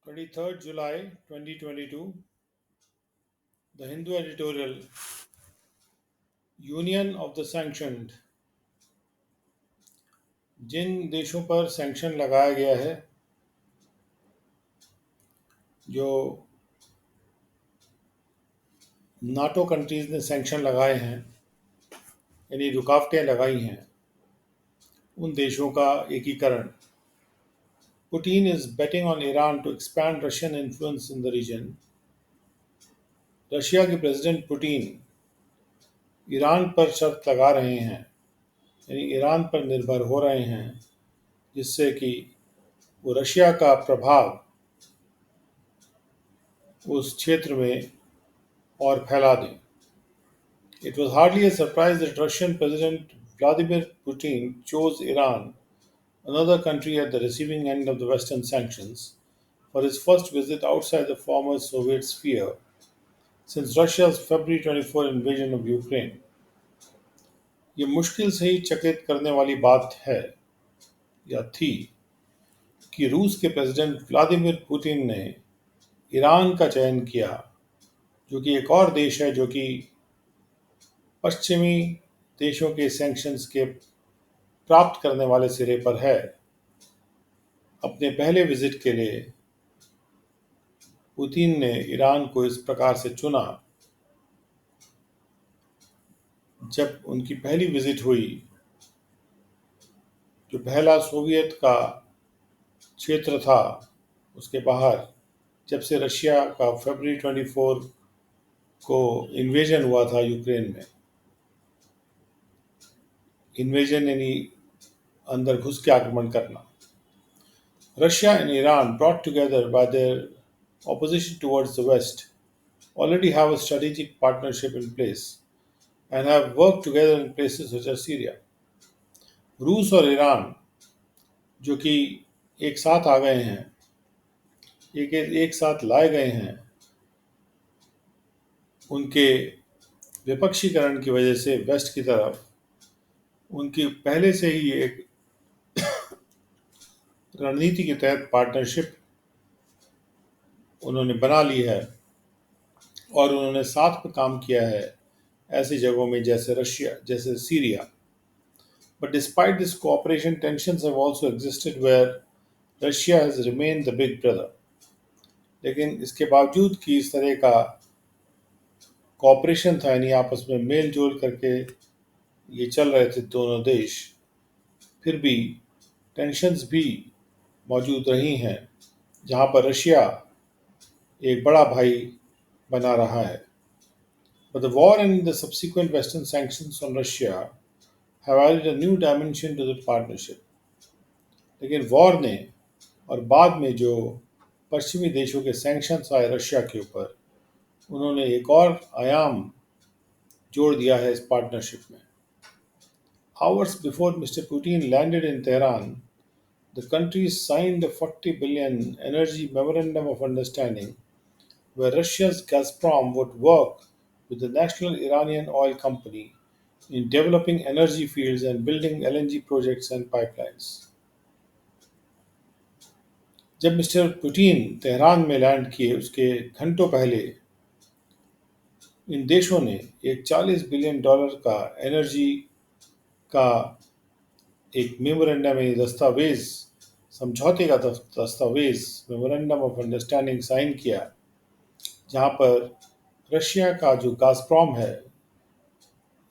23rd July 2022, the Hindu editorial Union of the Sanctioned. जिन देशों पर sanction लगाया गया है, जो नाटो कंट्रीज ने सैंक्शन लगाए हैं, यानी रुकावटें लगाई हैं, उन देशों का एकीकरण. Putin is betting on Iran to expand Russian influence in the region. Russia के प्रेसिडेंट पुतिन ईरान पर शर्त लगा रहे हैं, यानी ईरान पर निर्भर हो रहे हैं, जिससे कि वो रशिया का प्रभाव उस क्षेत्र में और फैला दें. It was hardly a surprise that Russian President Vladimir Putin chose Iran, another country at the receiving end of the Western sanctions, for his first visit outside the former Soviet sphere since Russia's February 24 invasion of Ukraine. ये मुश्किल से ही चकित करने वाली बात है या थी कि रूस के प्रेसिडेंट व्लादिमीर पुतिन ने ईरान का चयन किया, जो कि एक और देश है जो कि पश्चिमी देशों के सैंक्शंस के प्राप्त करने वाले सिरे पर है. अपने पहले विजिट के लिए पुतिन ने ईरान को इस प्रकार से चुना. जब उनकी पहली विजिट हुई, जो पहला सोवियत का क्षेत्र था, उसके बाहर जब से रशिया का फरवरी 24 को इन्वेजन हुआ था यूक्रेन में, इन्वेजन यानी अंदर घुस के आक्रमण करना. Russia and Iran, brought together by their opposition towards the West, already have a strategic partnership in place and have worked together in places such as Syria. रूस और ईरान जो कि एक साथ आ गए हैं, एक साथ लाए गए हैं, उनके विपक्षीकरण की वजह से वेस्ट की तरफ उनकी पहले से ही एक रणनीति के तहत पार्टनरशिप उन्होंने बना ली है और उन्होंने साथ में काम किया है ऐसी जगहों में जैसे रशिया, जैसे Syria. But despite this cooperation, tensions have also existed where Russia has remained the big brother. लेकिन इसके बावजूद कि इस तरह का कॉपरेशन था, यानी आपस में मेल जोल करके ये चल रहे थे दोनों देश, फिर भी टेंशन्स भी मौजूद रही हैं, जहां पर रशिया एक बड़ा भाई बना रहा है. But the war and the subsequent Western sanctions on Russia have added a new dimension to the partnership. लेकिन वॉर ने और बाद में जो पश्चिमी देशों के सैंक्शंस आए रशिया के ऊपर, उन्होंने एक और आयाम जोड़ दिया है इस पार्टनरशिप में. Hours before Mr. Putin landed in Tehran, the countries signed a 40 billion energy memorandum of understanding where Russia's Gazprom would work with the national Iranian oil company in developing energy fields and building LNG projects and pipelines. जब mister Putin Tehran में land किए, उसके घंटों पहले इन देशों ने एक $40 billion का एनर्जी का एक मेमोरेंडम में दस्तावेज, समझौते का दस्तावेज, मेमोरेंडम ऑफ अंडरस्टैंडिंग साइन किया, जहां पर रशिया का जो गाज़प्रोम है,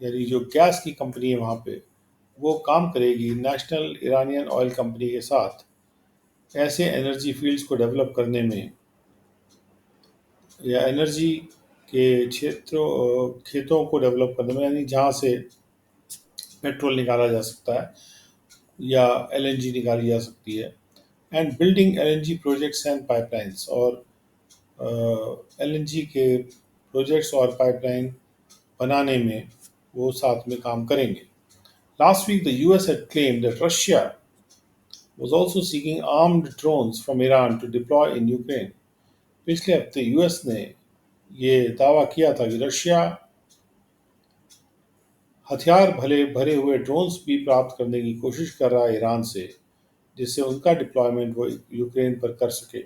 यानी जो गैस की कंपनी है वहाँ पे, वो काम करेगी नेशनल ईरानियन ऑयल कंपनी के साथ ऐसे एनर्जी फील्ड्स को डेवलप करने में, या एनर्जी के खेतों को डेवलप करने में, यानी जहाँ से पेट्रोल निकाला जा सकता है या एलएनजी निकाली जा सकती है, and building LNG projects and pipelines, और एलएनजी के प्रोजेक्ट्स और पाइपलाइन बनाने में वो साथ में काम करेंगे. Last week, the US had claimed that Russia was also seeking armed drones from Iran to deploy in Ukraine. पिछले हफ्ते यूएस ने ये दावा किया था कि रशिया हथियार भरे हुए ड्रोन्स भी प्राप्त करने की कोशिश कर रहा है ईरान से, जिससे उनका डिप्लॉयमेंट वो यूक्रेन पर कर सके.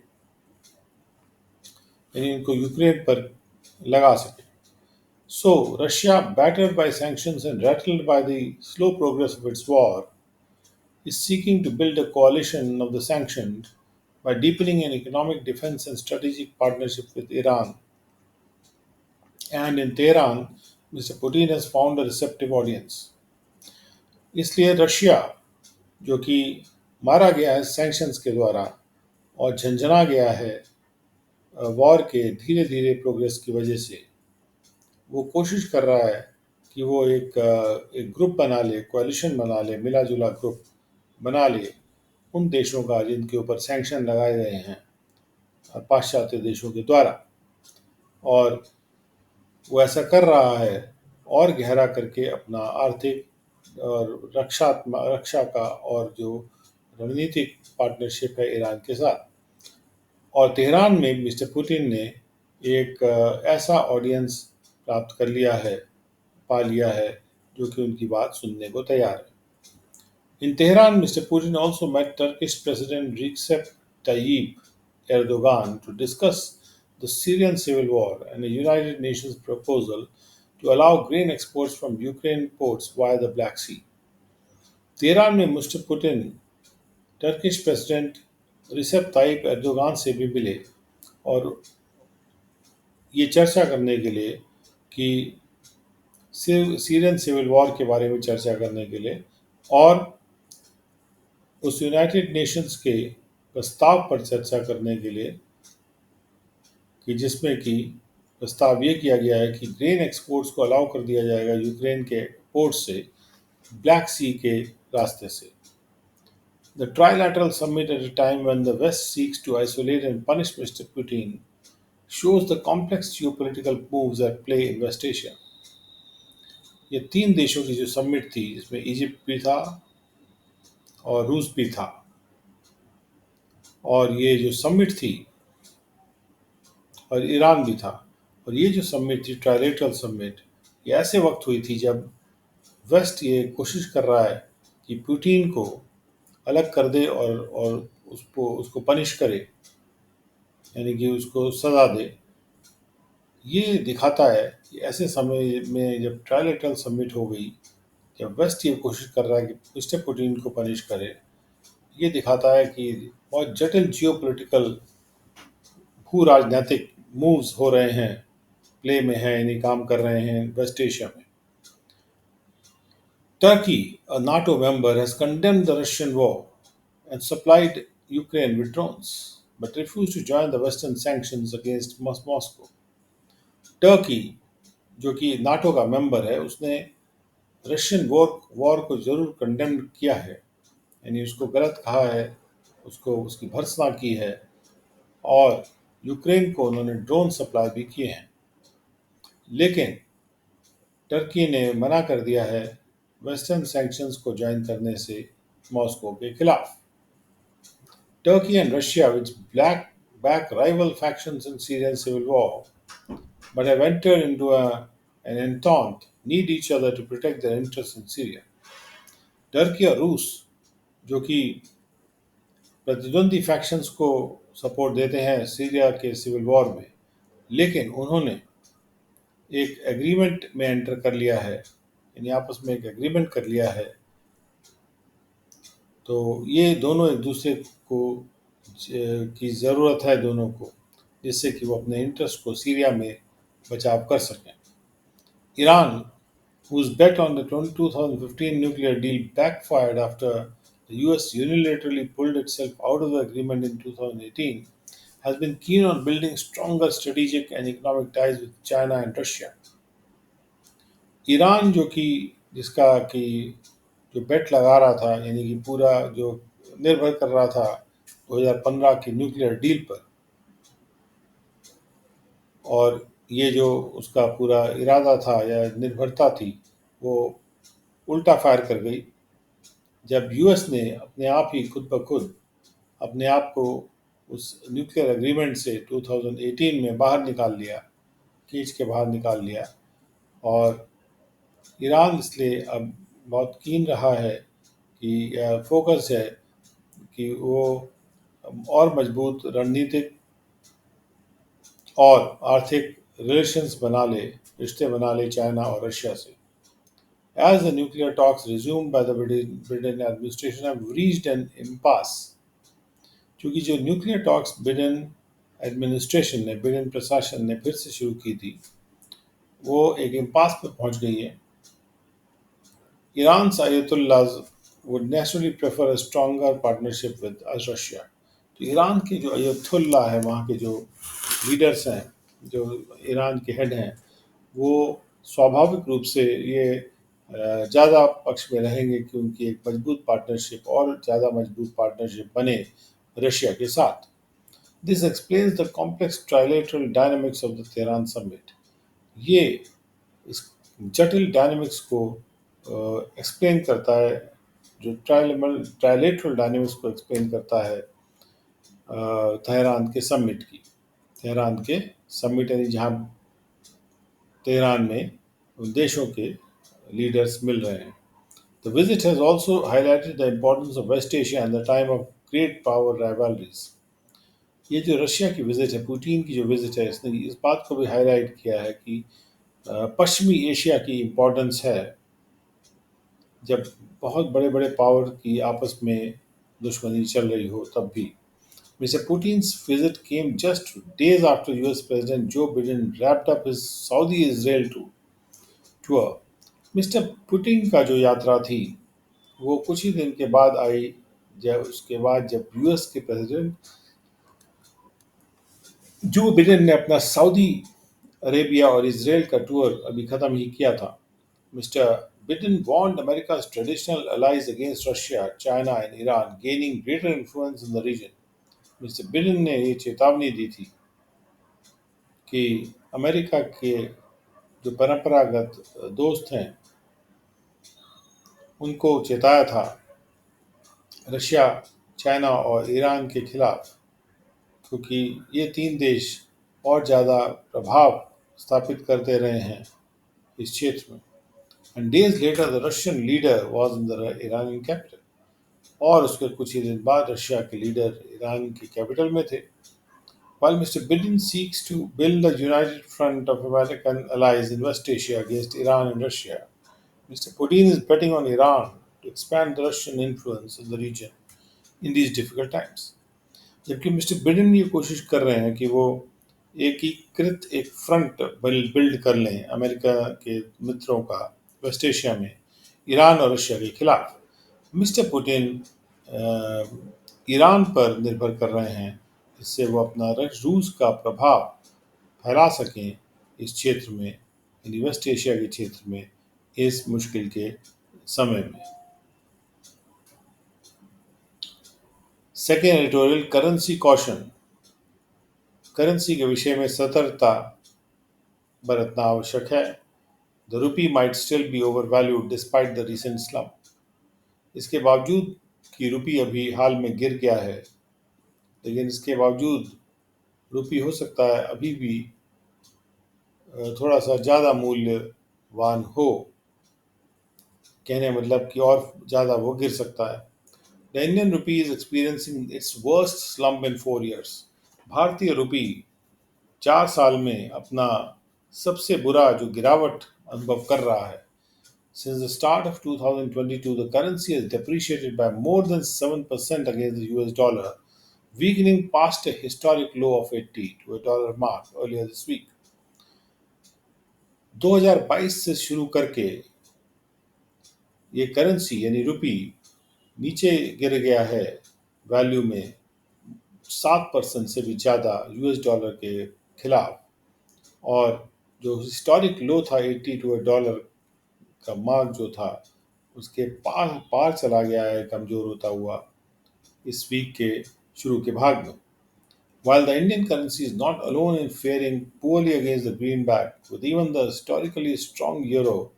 यानी इनको यूक्रेन पर लगा सके. So, Russia, battered by sanctions and rattled by the slow progress of its war, is seeking to build a coalition of the sanctioned by deepening an economic defense and strategic partnership with Iran. And in Tehran, Mr. Putin has found a receptive audience. इसलिए Russia, जो कि मारा गया है sanctions के द्वारा और झंझना गया है वॉर के धीरे धीरे प्रोग्रेस की वजह से, वो कोशिश कर रहा है कि वो एक ग्रुप बना ले, कोalition बना ले, मिला जुला ग्रुप बना ले उन देशों का जिनके ऊपर सैंक्शन लगाए गए हैं पाश्चात्य देशों के द्वारा. और वो ऐसा कर रहा है और गहरा करके अपना आर्थिक और रक्षा का और जो रणनीतिक पार्टनरशिप है ईरान के साथ. और तेहरान में मिस्टर पुतिन ने एक ऐसा ऑडियंस प्राप्त कर लिया है, पा लिया है, जो कि उनकी बात सुनने को तैयार है. In Tehran, Mr. Putin also met Turkish President Recep Tayyip Erdogan to discuss the Syrian civil war and a United Nations proposal to allow grain exports from Ukraine ports via the Black Sea. Tehran में mister Putin Turkish president रिसेप type Erdogan से भी मिले और ये चर्चा करने के लिए कि सीरियन सिविल वॉर के बारे में चर्चा करने के लिए और उस यूनाइटेड नेशंस के प्रस्ताव पर चर्चा करने के लिए कि जिसमें कि प्रस्ताव ये किया गया है कि ग्रेन एक्सपोर्ट्स को अलाउ कर दिया जाएगा यूक्रेन के पोर्ट से ब्लैक सी के रास्ते से. The trilateral summit at a time when the West seeks to isolate and punish Mr. Putin shows the complex geopolitical moves at play in West Asia. ये तीन देशों की जो समिट थी जिसमें इजिप्ट भी था और रूस भी था, और ये जो समिट थी और ईरान भी था, और ये जो समिट थी ट्राइलेटरल समिट, ये ऐसे वक्त हुई थी जब वेस्ट ये कोशिश कर रहा है कि पुतिन को अलग कर दे और उसको पनिश करे, यानी कि उसको सज़ा दे. ये दिखाता है कि ऐसे समय में जब ट्राइलेटरल समिट हो गई, जब वेस्ट ये कोशिश कर रहा है कि मिस्टर पुतिन को पनिश करे, ये दिखाता है कि बहुत जटिल जियोपॉलिटिकल भू राजनीतिक मूव्स हो रहे हैं, प्ले में हैं, यानी काम कर रहे हैं वेस्ट एशिया में. Turkey, a NATO member, has condemned the Russian war and supplied Ukraine with drones, but refused to join the Western sanctions against Moscow. Turkey, जो कि नाटो का मेंबर है, उसने रशियन वॉर को जरूर कंडेम किया है, यानी उसको गलत कहा है, उसको उसकी भर्त्सना की है, और यूक्रेन को उन्होंने ड्रोन सप्लाई भी किए हैं. लेकिन टर्की ने मना कर दिया है वेस्टर्न सैंक्शंस को ज्वाइन करने से मॉस्को के खिलाफ. Turkey and Russia, which back rival factions in Syrian civil war, but have entered into an entente, need each other to protect their interests in Syria. Turkey और रूस, जो कि प्रतिद्वंदी फैक्शंस को सपोर्ट देते हैं सीरिया के सिविल वॉर में, लेकिन उन्होंने एक एग्रीमेंट में एंटर कर लिया है, यानी आपस में एक एग्रीमेंट कर लिया है. तो ये दोनों एक दूसरे को की ज़रूरत है दोनों को, जिससे कि वो अपने इंटरेस्ट को सीरिया में बचाव कर सकें. Iran, whose bet on the 2015 nuclear deal backfired after the US unilaterally pulled itself out of the agreement in 2018, has been keen on building stronger strategic and economic ties with China and Russia. Iran, जो कि जिसका कि जो बेट लगा रहा था, यानी कि पूरा जो निर्भर कर रहा था 2015 की न्यूक्लियर डील पर, और ये जो उसका पूरा इरादा था या निर्भरता थी, वो उल्टा फायर कर गई जब यूएस ने अपने आप ही खुद ब खुद अपने आप को उस न्यूक्लियर एग्रीमेंट से 2018 में बाहर निकाल लिया, खींच के बाहर निकाल लिया. और ईरान इसलिए अब बहुत कीन रहा है कि फोकस है कि वो और मजबूत रणनीतिक और आर्थिक रिश्ते बना ले चाइना और रशिया से। As the nuclear talks resumed by the Biden administration have reached an impasse, क्योंकि जो न्यूक्लियर टॉक्स बिडेन प्रशासन ने फिर से शुरू की थी, वो एक इम्पास पर पहुंच गई है। Iran's Ayatollahs would naturally prefer a stronger partnership with Russia. तो ईरान के जो अयतुल्ला है, वहाँ के जो लीडर्स हैं, जो ईरान के हेड हैं, वो स्वाभाविक रूप से ये ज़्यादा पक्ष में रहेंगे कि उनकी एक मजबूत पार्टनरशिप और ज़्यादा मजबूत पार्टनरशिप बने रशिया के साथ। This explains the complex trilateral dynamics of the Tehran summit. ये इस जटिल डायनेमिक्स को एक्सप्लेन करता है, जो ट्राइलेटरल डायनेमिक्स को एक्सप्लेन करता है तेहरान के समिट की। तेहरान के समिट यानी जहाँ तेहरान में उन देशों के लीडर्स मिल रहे हैं। The visit has also highlighted the importance of West Asia and the time of great power rivalries. ये जो रशिया की विजिट है, पुतिन की जो विजिट है, इसने इस बात को भी हाईलाइट किया है कि पश्चिमी एशिया की इम्पोर्टेंस है, जब बहुत बड़े बड़े पावर की आपस में दुश्मनी चल रही हो तब भी। Mr. Putin's visit came just days after US President Joe Biden wrapped up his Saudi Israel tour. Mister Putin का जो यात्रा थी, वो कुछ ही दिन के बाद आई, जब उसके बाद जब यूएस के प्रेसिडेंट जो बिडेन ने अपना सऊदी अरेबिया और इसराइल का टूर अभी खत्म ही किया था। Mister Biden warned America's traditional allies against Russia, China and Iran gaining greater influence in the region. Mister Biden ने ये चेतावनी दी थी कि अमेरिका के जो परंपरागत दोस्त हैं, उनको चेताया था रशिया, चाइना और ईरान के खिलाफ, क्योंकि ये तीन देश और ज़्यादा प्रभाव स्थापित करते रहे हैं इस क्षेत्र में। And days later the Russian leader was in the Iranian capital. और उसके कुछ ही दिन बाद रशिया के लीडर ईरान की कैपिटल में थे। While Mr. Biden seeks to build a united front of American allies in West Asia against Iran and Russia, Mr. Putin is betting on Iran to expand the Russian influence in the region in these difficult times. जबकि mister Biden ये कोशिश कर रहे हैं कि वो एकीकृत एक फ्रंट बिल्ड कर लें अमेरिका के मित्रों का वेस्ट एशिया में ईरान और रशिया के खिलाफ। मिस्टर पुतिन ईरान पर निर्भर कर रहे हैं, जिससे वो अपना रूस का प्रभाव फैला सकें इस क्षेत्र में, यानी वेस्ट एशिया के क्षेत्र में, इस मुश्किल के समय में। Second editorial, currency caution. Currency के विषय में सतर्कता बरतना आवश्यक है। The rupee might still be over valued despite the recent slump. इसके बावजूद कि रूपी अभी हाल में गिर गया है, लेकिन इसके बावजूद रूपी हो सकता है अभी भी थोड़ा सा ज़्यादा मूल्यवान हो, कहने मतलब कि और ज़्यादा वो गिर सकता है। The Indian rupee is experiencing its worst slump in 4 years। भारतीय रूपी 4 साल में अपना सबसे बुरा जो गिरावट अनुभव कर रहा है। Since the start of 2022, the currency has depreciated by more than 7% against the US dollar, weakening past a historic low of 80 to a dollar mark earlier this week. 2022 से शुरू करके ये करेंसी यानी रुपी नीचे गिर गया है वैल्यू में 7% से भी ज़्यादा यूएस डॉलर के खिलाफ, और जो हिस्टोरिक लो था 80 टू अ डॉलर का मार्क जो था, उसके पार पार चला गया है कमज़ोर होता हुआ इस वीक के शुरू के भाग में। While the Indian currency is not alone in faring poorly against the greenback, with even the historically strong euro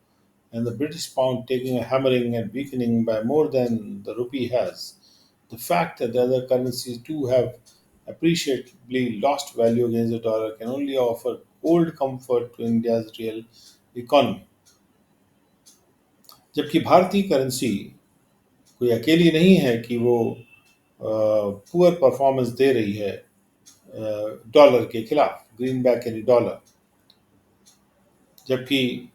and the British pound taking a hammering and weakening by more than the rupee has, the fact that the other currencies too have appreciably lost value against the dollar can only offer cold comfort to India's real economy. जबकि भारतीय currency कोई अकेली नहीं है कि वो poor performance दे रही है डॉलर के खिलाफ, ग्रीन बैक यानी डॉलर। जबकि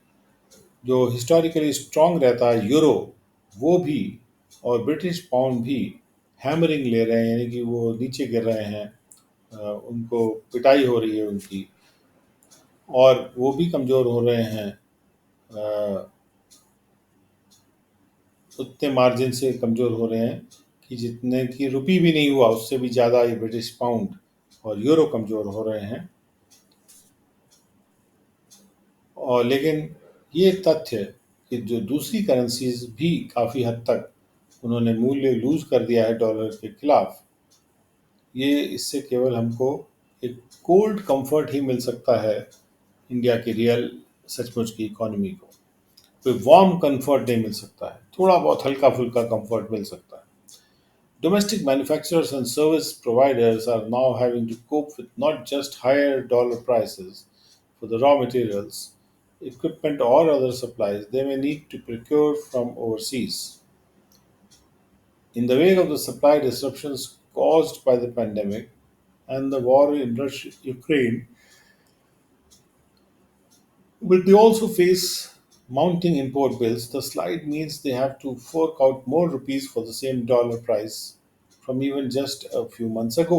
जो हिस्टोरिकली स्ट्रांग रहता है यूरो, वो भी, और ब्रिटिश पाउंड भी हैमरिंग ले रहे हैं, यानी कि वो नीचे गिर रहे हैं, उनको पिटाई हो रही है उनकी, और वो भी कमज़ोर हो रहे हैं, अ, उतने मार्जिन से कमज़ोर हो रहे हैं कि जितने की रुपी भी नहीं हुआ, उससे भी ज़्यादा ये ब्रिटिश पाउंड और यूरो कमज़ोर हो रहे हैं। और लेकिन ये तथ्य कि जो दूसरी करेंसीज भी काफ़ी हद तक उन्होंने मूल्य लूज कर दिया है डॉलर के खिलाफ, ये इससे केवल हमको एक कोल्ड कंफर्ट ही मिल सकता है इंडिया की रियल सचमुच की इकोनॉमी को। कोई वार्म कंफर्ट नहीं मिल सकता है, थोड़ा बहुत हल्का फुल्का कंफर्ट मिल सकता है। Domestic manufacturers and service providers are now having to cope with not just higher dollar prices for the raw materials, equipment, or other supplies they may need to procure from overseas. In the wake of the supply disruptions caused by the pandemic and the war in Ukraine, but they also face mounting import bills. The slide means they have to fork out more rupees for the same dollar price from even just a few months ago.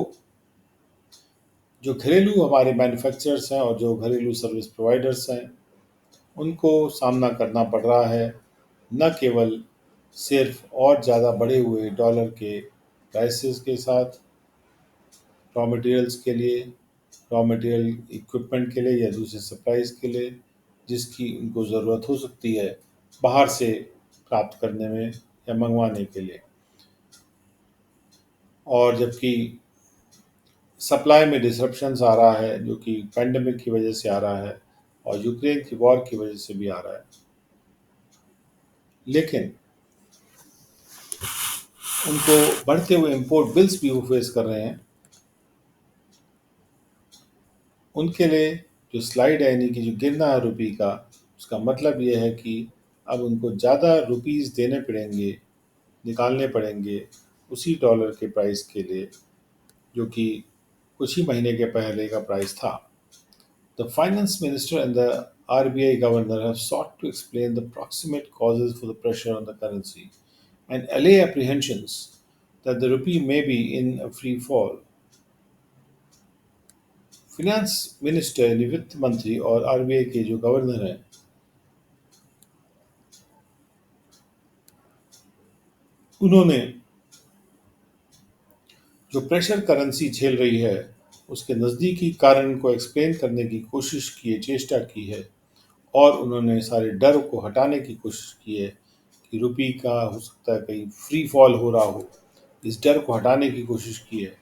जो घरेलू हमारे manufacturers हैं और जो घरेलू service providers हैं, उनको सामना करना पड़ रहा है, न केवल सिर्फ और ज़्यादा बढ़े हुए डॉलर के प्राइसेस के साथ, रॉ मटेरियल्स के लिए, रॉ मटेरियल इक्विपमेंट के लिए या दूसरे सप्लाईज के लिए, जिसकी उनको ज़रूरत हो सकती है बाहर से प्राप्त करने में या मंगवाने के लिए। और जबकि सप्लाई में डिसरप्शंस आ रहा है, जो कि पैंडमिक की वजह से आ रहा है और यूक्रेन की वॉर की वजह से भी आ रहा है, लेकिन उनको बढ़ते हुए इम्पोर्ट बिल्स भी वो फेस कर रहे हैं। उनके लिए जो स्लाइड है, यानी कि जो गिरना है रुपी का, उसका मतलब ये है कि अब उनको ज़्यादा रुपीस देने पड़ेंगे, निकालने पड़ेंगे उसी डॉलर के प्राइस के लिए जो कि कुछ ही महीने के पहले का प्राइस था। The finance minister and the RBI governor have sought to explain the proximate causes for the pressure on the currency and allay apprehensions that the rupee may be in a free fall. Finance minister यानी वित्त मंत्री और RBI के जो governor हैं, उन्होंने जो pressure currency झेल रही है उसके नज़दीकी कारण को एक्सप्लेन करने की कोशिश की है, चेष्टा की है, और उन्होंने सारे डर को हटाने की कोशिश की है कि रुपी का हो सकता है कहीं फ्री फॉल हो रहा हो, इस डर को हटाने की कोशिश की है।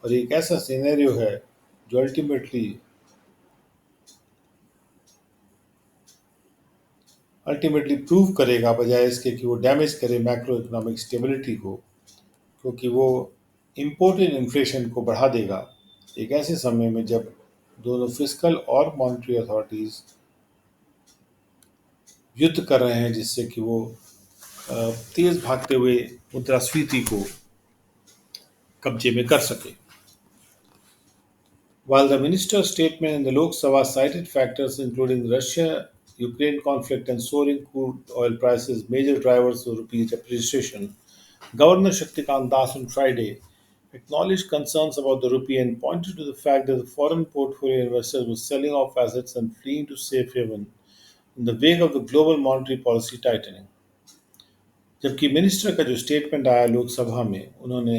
और एक ऐसा सिनेरियो है जो अल्टीमेटली प्रूव करेगा, बजाय इसके कि वो डैमेज करे मैक्रो इकोनॉमिक स्टेबिलिटी को, क्योंकि वो इम्पोर्टेड इन्फ्लेशन को बढ़ा देगा एक ऐसे समय में जब दोनों फिस्कल और मॉनेटरी अथॉरिटीज़ युद्ध कर रहे हैं, जिससे कि वो तेज़ भागते हुए मुद्रास्फीति को कब्जे में कर सके। While the minister's statement in the Lok Sabha cited factors including the Russia-Ukraine conflict and soaring crude oil prices, major drivers of rupee depreciation, Governor Shaktikant Das on Friday acknowledged concerns about the rupee and pointed to the fact that the foreign portfolio investors were selling off assets and fleeing to safe haven in the wake of the global monetary policy tightening. जबकि minister का जो statement आया लोकसभा में, उन्होंने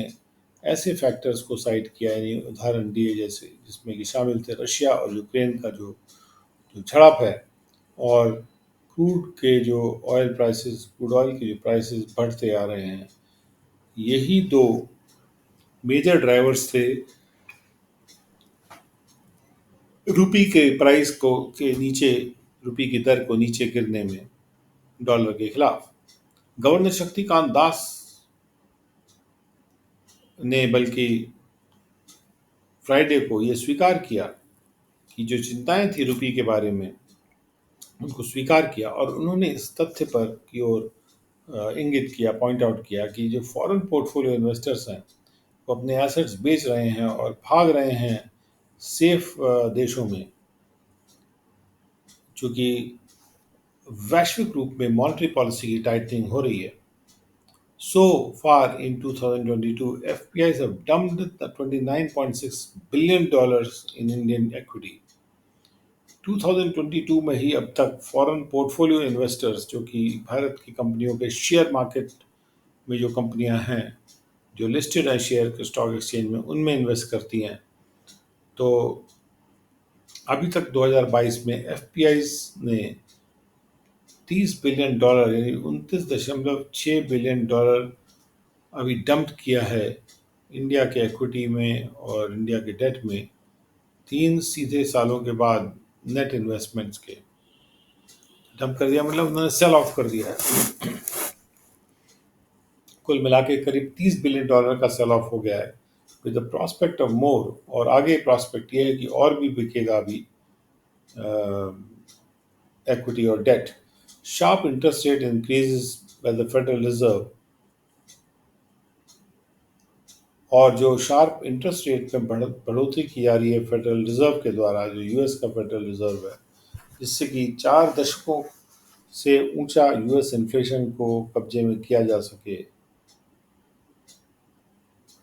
ऐसे factors को site किया, यानी उदाहरण दिए जैसे जिसमें कि शामिल थे रशिया और यूक्रेन का जो जो झड़प है, और क्रूड ऑयल के जो प्राइसेस बढ़ते आ रहे हैं, यही दो मेजर ड्राइवर्स थे रुपी के प्राइस को के नीचे, रुपी की दर को नीचे गिरने में डॉलर के खिलाफ। गवर्नर शक्तिकांत दास ने बल्कि फ्राइडे को ये स्वीकार किया कि जो चिंताएं थी रुपी के बारे में, उनको स्वीकार किया, और उन्होंने इस तथ्य पर की ओर इंगित किया, पॉइंट आउट किया कि जो फॉरेन पोर्टफोलियो इन्वेस्टर्स हैं, वो अपने एसेट्स बेच रहे हैं और भाग रहे हैं सेफ देशों में, चूँकि वैश्विक रूप में मॉनेटरी पॉलिसी की टाइटनिंग हो रही है। So far in 2022, FPIs have dumped the $29.6 billion in Indian equity. 2022 में ही अब तक फॉरेन पोर्टफोलियो इन्वेस्टर्स, जो कि भारत की कंपनियों के शेयर मार्केट में जो कंपनियां हैं जो लिस्टेड है शेयर के स्टॉक एक्सचेंज में, उनमें इन्वेस्ट करती हैं, तो अभी तक 2022 में एफपीआईज ने $30 बिलियन यानी 29.6 बिलियन अभी डंप किया है इंडिया के इक्विटी में और इंडिया के डेट में, 3 सीधे सालों के बाद नेट इन्वेस्टमेंट्स के डंप कर दिया, मतलब उन्होंने सेल ऑफ कर दिया है। कुल मिला के करीब $30 बिलियन का सेल ऑफ हो गया है, with the prospect of more. और आगे प्रॉस्पेक्ट ये है कि और भी बिकेगा अभी equity or debt. Sharp interest rate increases by the Federal Reserve, और जो शार्प इंटरेस्ट रेट में बढ़ोतरी की जा रही है फेडरल रिजर्व के द्वारा, जो यूएस का फेडरल रिजर्व है, जिससे कि 4 दशकों से ऊंचा यूएस इन्फ्लेशन को कब्जे में किया जा सके,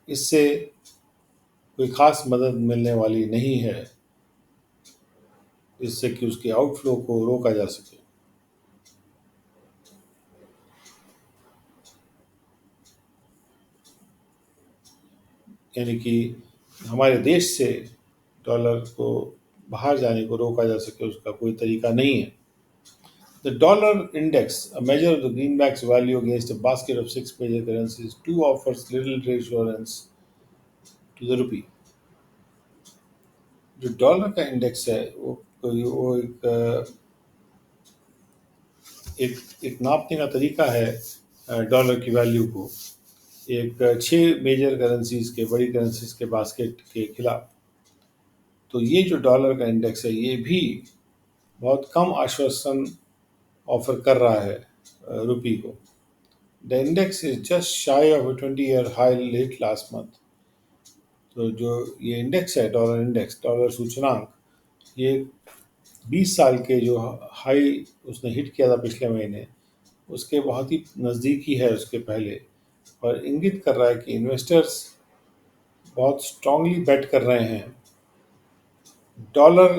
इससे कोई खास मदद मिलने वाली नहीं है, जिससे कि उसके आउटफ्लो को रोका जा सके। यानी कि हमारे देश से डॉलर को बाहर जाने को रोका जा सके, उसका कोई तरीका नहीं है। The dollar index, a measure of the greenback's value against a basket of 6 major currencies, too offers little reassurance to the rupee. जो डॉलर का इंडेक्स है वो एक नापने का तरीका है डॉलर की वैल्यू को, एक 6 मेजर करेंसीज के, बड़ी करेंसीज के बास्केट के खिलाफ। तो ये जो डॉलर का इंडेक्स है, ये भी बहुत कम आश्वासन ऑफर कर रहा है रुपी को। द इंडेक्स इज जस्ट शाई of a 20-year high late last month. तो जो ये इंडेक्स है, डॉलर इंडेक्स, डॉलर सूचकांक, ये 20 साल के जो हाई उसने हिट किया था पिछले महीने, उसके बहुत ही नज़दीकी है उसके पहले, और इंगित कर रहा है कि इन्वेस्टर्स बहुत स्ट्रांगली बेट कर रहे हैं डॉलर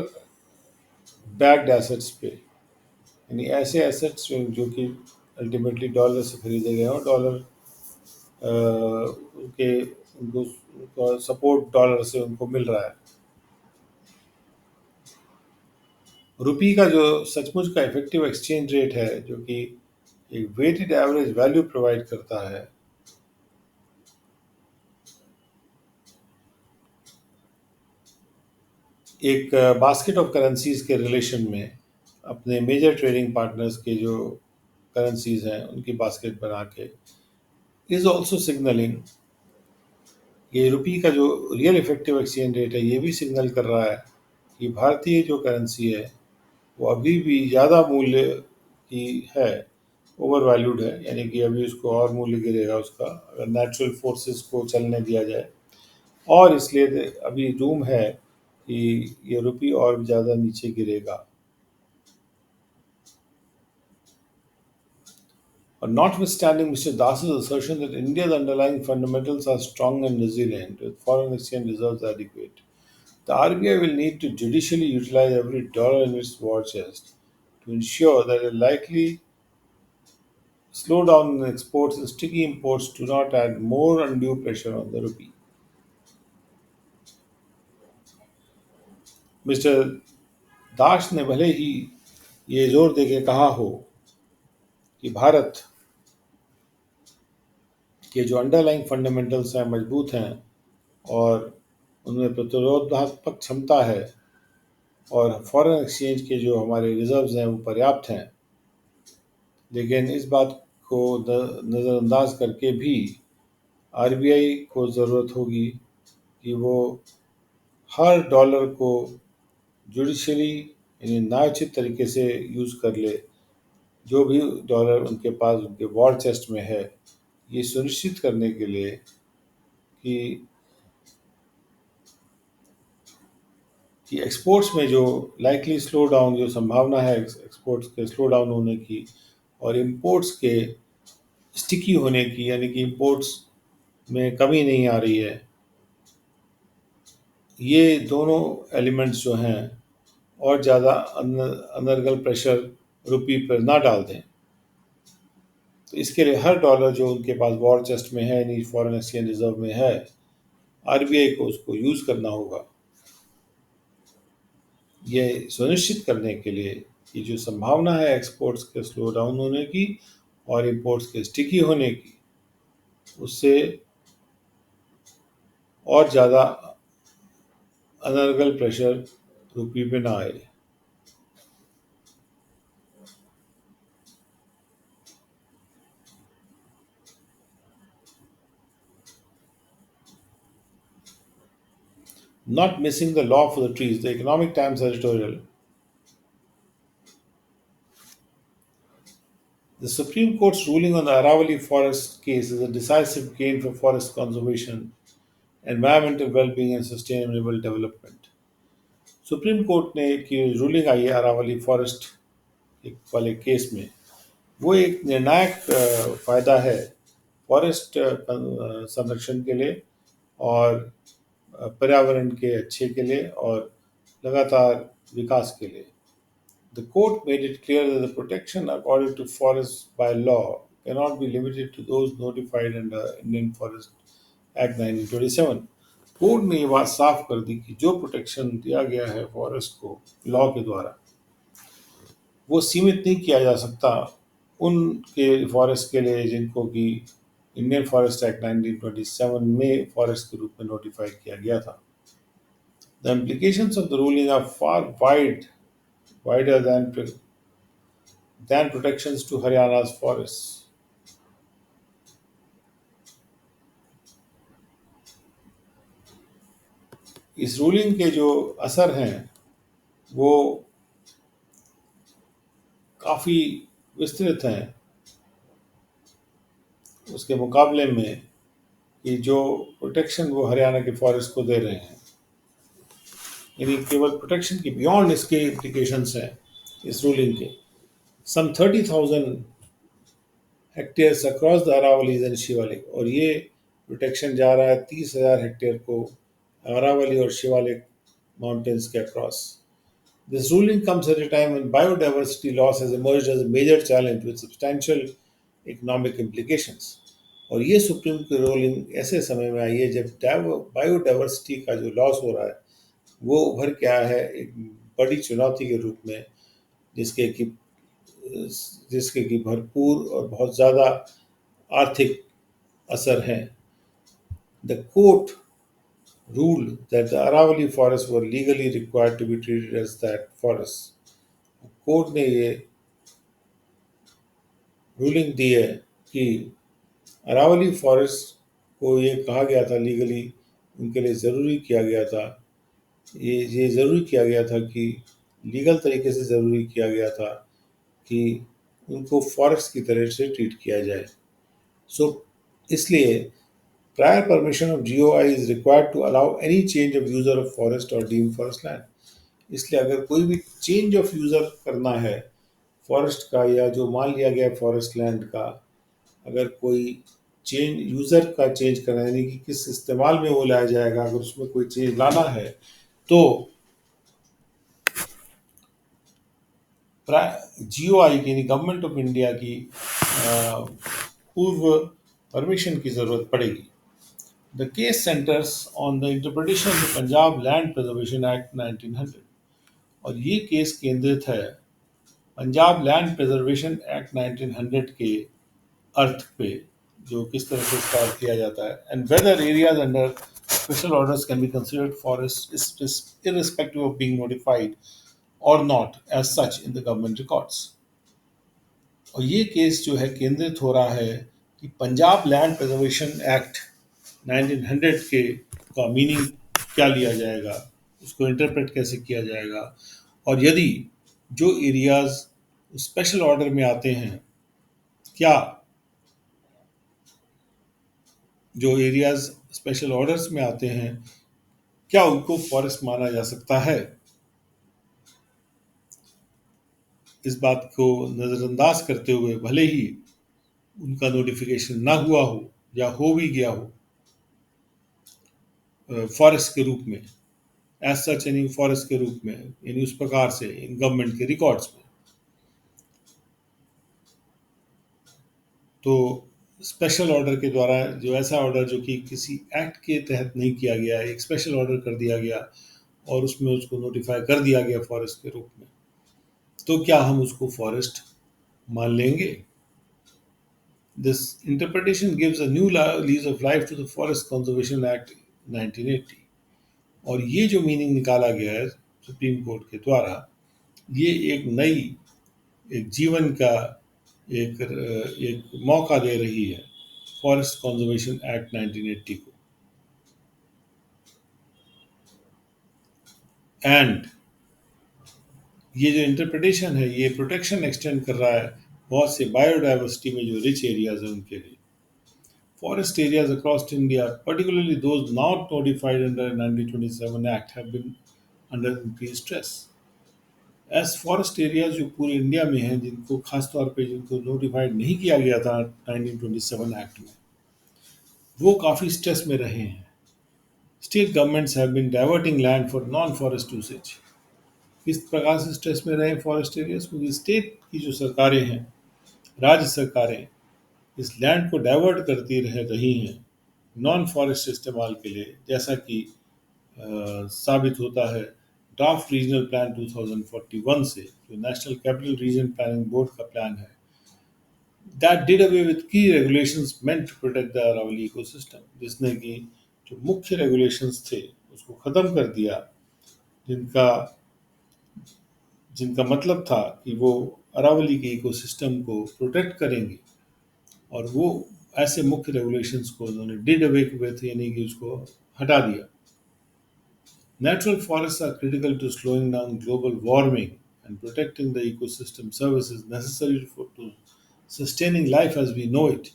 बैक्ड एसेट्स पे, यानी ऐसे एसेट्स जो कि अल्टीमेटली डॉलर से खरीदे गए और डॉलर उनके उनको सपोर्ट डॉलर से उनको मिल रहा है। रुपी का जो सचमुच का इफेक्टिव एक्सचेंज रेट है, जो कि एक वेटेड एवरेज वैल्यू प्रोवाइड करता है, एक बास्केट ऑफ करेंसीज के रिलेशन में अपने मेजर ट्रेडिंग पार्टनर्स के जो करेंसीज हैं उनकी बास्केट बना के, इज ऑल्सो सिग्नलिंग, ये रुपी का जो रियल इफेक्टिव एक्सचेंज रेट है, ये भी सिग्नल कर रहा है कि भारतीय जो करेंसी है वो अभी भी ज़्यादा मूल्य की है, ओवर वैल्यूड है, यानी कि अभी उसको और मूल्य गिरेगा उसका, अगर नेचुरल फोर्सेस को चलने दिया जाए, और इसलिए अभी रूम है कि ये रुपी और ज़्यादा नीचे गिरेगा। और notwithstanding Mr. Das's assertion that India's underlying fundamentals are strong and resilient, with foreign exchange reserves adequate, the RBI will need to judicially utilize every dollar in its war chest to ensure that a likely slowdown in exports and sticky imports do not add more undue pressure on the rupee. Mister Das ने भले ही ये जोर देके कहा हो कि भारत के जो अंडरलाइंग फंडामेंटल्स हैं मजबूत हैं और उनमें प्रतिरोधात्मक क्षमता है, और फॉरेन एक्सचेंज के जो हमारे रिजर्व्स हैं वो पर्याप्त हैं, लेकिन इस बात को नज़रअंदाज करके भी आरबीआई को ज़रूरत होगी कि वो हर डॉलर को जुडिशली यानी न्यायोचित तरीके से यूज़ कर ले, जो भी डॉलर उनके पास उनके वॉर चेस्ट में है, ये सुनिश्चित करने के लिए कि एक्सपोर्ट्स में जो लाइकली स्लो डाउन, जो संभावना है एक्सपोर्ट्स के स्लो डाउन होने की और इंपोर्ट्स के स्टिकी होने की, यानी कि इंपोर्ट्स में कमी नहीं आ रही है, ये दोनों एलिमेंट्स जो हैं और ज़्यादा अनर्गल प्रेशर रुपी पर ना डाल दें। तो इसके लिए हर डॉलर जो उनके पास वॉर चेस्ट में है, यानी फॉरेन एक्सचेंज रिजर्व में है, आरबीआई को उसको यूज़ करना होगा, ये सुनिश्चित करने के लिए कि जो संभावना है एक्सपोर्ट्स के स्लो डाउन होने की और इंपोर्ट्स के स्टिकी होने की, उससे और ज़्यादा अनर्गल प्रेशर रुपी पे ना आए। Not missing the law for the trees. The Economic Times editorial. The Supreme Court's ruling on the Aravali forest case is a decisive gain for forest conservation, environmental well-being and sustainable development. Supreme court ने की ruling आई है Aravalli forest वाले case में, वो एक निर्णायक फायदा है फॉरेस्ट संरक्षण के लिए और पर्यावरण के अच्छे के लिए और लगातार विकास के लिए। The court made it clear that the protection accorded to forests by law cannot be limited to those notified under Indian Forest Act 1927। Court ने ये बात साफ कर दी कि जो प्रोटेक्शन दिया गया है फॉरेस्ट को लॉ के द्वारा, वो सीमित नहीं किया जा सकता उनके फॉरेस्ट के लिए जिनको कि इंडियन फॉरेस्ट एक्ट 1927 में फॉरेस्ट के रूप में नोटिफाइड किया गया था। The implications of the ruling are far wider than protections to Haryana's forests. इस रूलिंग के जो असर हैं वो काफ़ी विस्तृत हैं उसके मुकाबले में कि जो प्रोटेक्शन वो हरियाणा के फॉरेस्ट को दे रहे हैं, यानी केवल प्रोटेक्शन की बियॉन्ड इसके इम्प्लीकेशंस हैं इस रूलिंग के। सम 30,000 hectares across the Aravallis and Shivalik, और ये प्रोटेक्शन जा रहा है 30,000 हेक्टेयर को अरावली और शिवालिक माउंटेन्स के across. This ruling comes at a time when biodiversity loss has emerged as a major challenge with substantial economic implications। और ये सुप्रीम की रूलिंग ऐसे समय में आई है जब बायोडाइवर्सिटी का जो लॉस हो रहा है वो उभर के आया है एक बड़ी चुनौती के रूप में, जिसके कि भरपूर और बहुत ज़्यादा आर्थिक असर हैं। The court ruled that the Aravali forests were legally required to be treated as that forests। Court ने ये रूलिंग दी है कि अरावली फॉरेस्ट को ये कहा गया था, लीगली उनके लिए ज़रूरी किया गया था, ये ज़रूरी किया गया था कि लीगल तरीके से ज़रूरी किया गया था कि उनको फॉरेस्ट की तरह से ट्रीट किया जाए। सो इसलिए prior permission of GOI is required to allow any change of user of forest or deemed forest land। इसलिए अगर कोई भी चेंज ऑफ यूज़र करना है फॉरेस्ट का या जो मान लिया गया फॉरेस्ट लैंड का, अगर कोई चेंज यूज़र का चेंज करना है, यानी कि किस इस्तेमाल में वो लाया जाएगा, अगर उसमें कोई चेंज लाना है तो GOI की यानी गवर्नमेंट ऑफ इंडिया की पूर्व परमिशन की ज़रूरत पड़ेगी। The case centers on the interpretation of the Punjab Land Preservation Act 1900। और ये केस केंद्रित है पंजाब लैंड प्रिजर्वेशन एक्ट 1900 के अर्थ पे, जो किस तरह से इसका अर्थ किया जाता है, and whether areas under special orders can be considered forest irrespective of being notified or not as such in the government records। और ये केस जो है केंद्रित हो रहा है कि पंजाब लैंड प्रिजर्वेशन एक्ट 1900 के का मीनिंग क्या लिया जाएगा, उसको इंटरप्रेट कैसे किया जाएगा, और यदि जो एरियाज स्पेशल ऑर्डर में आते हैं, क्या जो एरियाज स्पेशल ऑर्डर्स में आते हैं, क्या उनको फॉरेस्ट माना जा सकता है? इस बात को नज़रअंदाज करते हुए भले ही उनका नोटिफिकेशन ना हुआ हो या हो भी गया हो फॉरेस्ट के रूप में, एज सच यानी फॉरेस्ट के रूप में, यानी उस प्रकार से इन गवर्नमेंट के रिकॉर्ड्स में, तो स्पेशल ऑर्डर के द्वारा जो ऐसा ऑर्डर जो कि किसी एक्ट के तहत नहीं किया गया, एक स्पेशल ऑर्डर कर दिया गया और उसमें उसको नोटिफाई कर दिया गया फॉरेस्ट के रूप में, तो क्या हम उसको फॉरेस्ट मान लेंगे? This interpretation gives a new lease of life to the Forest Conservation Act 1980। और ये जो मीनिंग निकाला गया है सुप्रीम कोर्ट के द्वारा, ये एक नई, एक जीवन का एक मौका दे रही है फॉरेस्ट कंजर्वेशन एक्ट 1980 को। एंड ये जो इंटरप्रिटेशन है, ये प्रोटेक्शन एक्सटेंड कर रहा है बहुत से बायोडाइवर्सिटी में जो रिच एरियाज हैं उनके लिए। Forest areas across India, particularly those not notified under 1927 Act, have been under increased stress. As forest areas जो पूरे इंडिया में हैं, जिनको खास तौर पे जिनको नोटिफाइड नहीं किया गया था 1927 एक्ट में, वो काफ़ी स्ट्रेस में रहे हैं। State governments have been diverting land for non forest usage. किस प्रकार से स्ट्रेस में रहे फॉरेस्ट एरियाज? क्योंकि स्टेट की जो सरकारें हैं, राज्य सरकारें इस लैंड को डाइवर्ट करती रह रही हैं नॉन फॉरेस्ट इस्तेमाल के लिए, जैसा कि साबित होता है ड्राफ्ट रीजनल प्लान 2041 से, जो national capital region planning board का प्लान है, that did away with key regulations meant to protect the Aravalli ecosystem, जिसने कि जो मुख्य रेगुलेशंस थे उसको ख़त्म कर दिया, जिनका जिनका मतलब था कि वो अरावली के इकोसिस्टम को प्रोटेक्ट करेंगे, और वो ऐसे मुख्य रेगुलेशंस को उन्होंने डिड अवे विथ, यानी कि उसको हटा दिया। Natural forests are critical to slowing down global warming and protecting the ecosystem services necessary to sustaining life as we know it।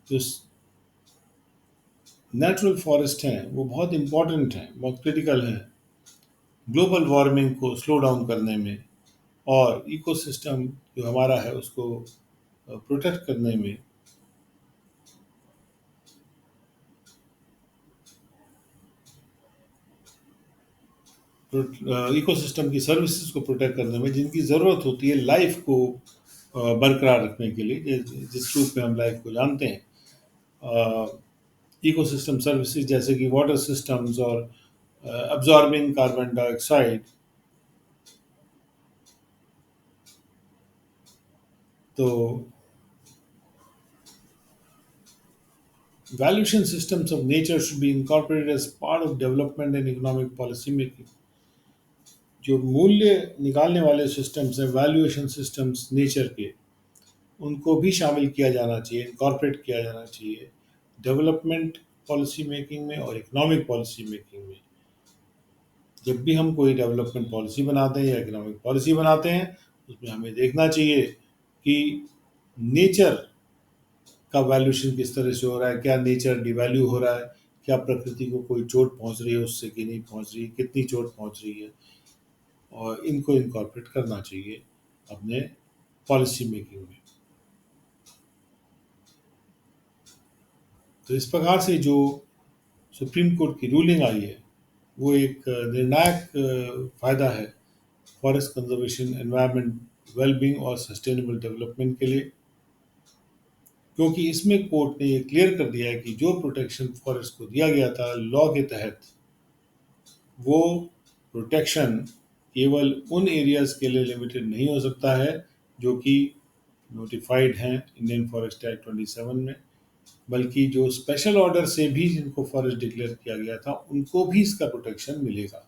जो नेचुरल फॉरेस्ट हैं वो बहुत इम्पॉर्टेंट हैं, बहुत क्रिटिकल हैं ग्लोबल वार्मिंग को स्लो डाउन करने में, और इकोसिस्टम जो हमारा है उसको प्रोटेक्ट करने में। इकोसिस्टम की सर्विसेज को प्रोटेक्ट करने में, जिनकी ज़रूरत होती है लाइफ को बरकरार रखने के लिए, जिस रूप में हम लाइफ को जानते हैं। इकोसिस्टम सर्विसेज जैसे कि वाटर सिस्टम्स और अब्जॉर्बिंग कार्बन डाइऑक्साइड, तो valuation systems of nature should be incorporated as part of development and economic policy making. जो मूल्य निकालने वाले सिस्टम्स हैं, वैल्यूएशन सिस्टम्स नेचर के, उनको भी शामिल किया जाना चाहिए, इनकॉर्पोरेट किया जाना चाहिए डेवलपमेंट पॉलिसी मेकिंग में और इकोनॉमिक पॉलिसी मेकिंग में। जब भी हम कोई डेवलपमेंट पॉलिसी बनाते हैं या इकोनॉमिक पॉलिसी बनाते हैं, उसमें हमें देखना चाहिए कि नेचर का वैल्यूएशन किस तरह से हो रहा है, क्या नेचर डिवैल्यू हो रहा है, क्या प्रकृति को कोई चोट पहुंच रही है उससे कि नहीं पहुंच रही है, कितनी चोट पहुंच रही है, और इनको इनकॉर्पोरेट करना चाहिए अपने पॉलिसी मेकिंग में। तो इस प्रकार से जो सुप्रीम कोर्ट की रूलिंग आई है, वो एक निर्णायक फ़ायदा है फॉरेस्ट कंजर्वेशन, एनवायरनमेंट वेलबींग और सस्टेनेबल डेवलपमेंट के लिए, क्योंकि इसमें कोर्ट ने ये क्लियर कर दिया है कि जो प्रोटेक्शन फॉरेस्ट को दिया गया था लॉ के तहत, वो प्रोटेक्शन केवल उन एरियाज़ के लिए लिमिटेड नहीं हो सकता है जो कि नोटिफाइड हैं इंडियन फॉरेस्ट एक्ट 27 में, बल्कि जो स्पेशल ऑर्डर से भी जिनको फॉरेस्ट डिक्लेयर किया गया था उनको भी इसका प्रोटेक्शन मिलेगा।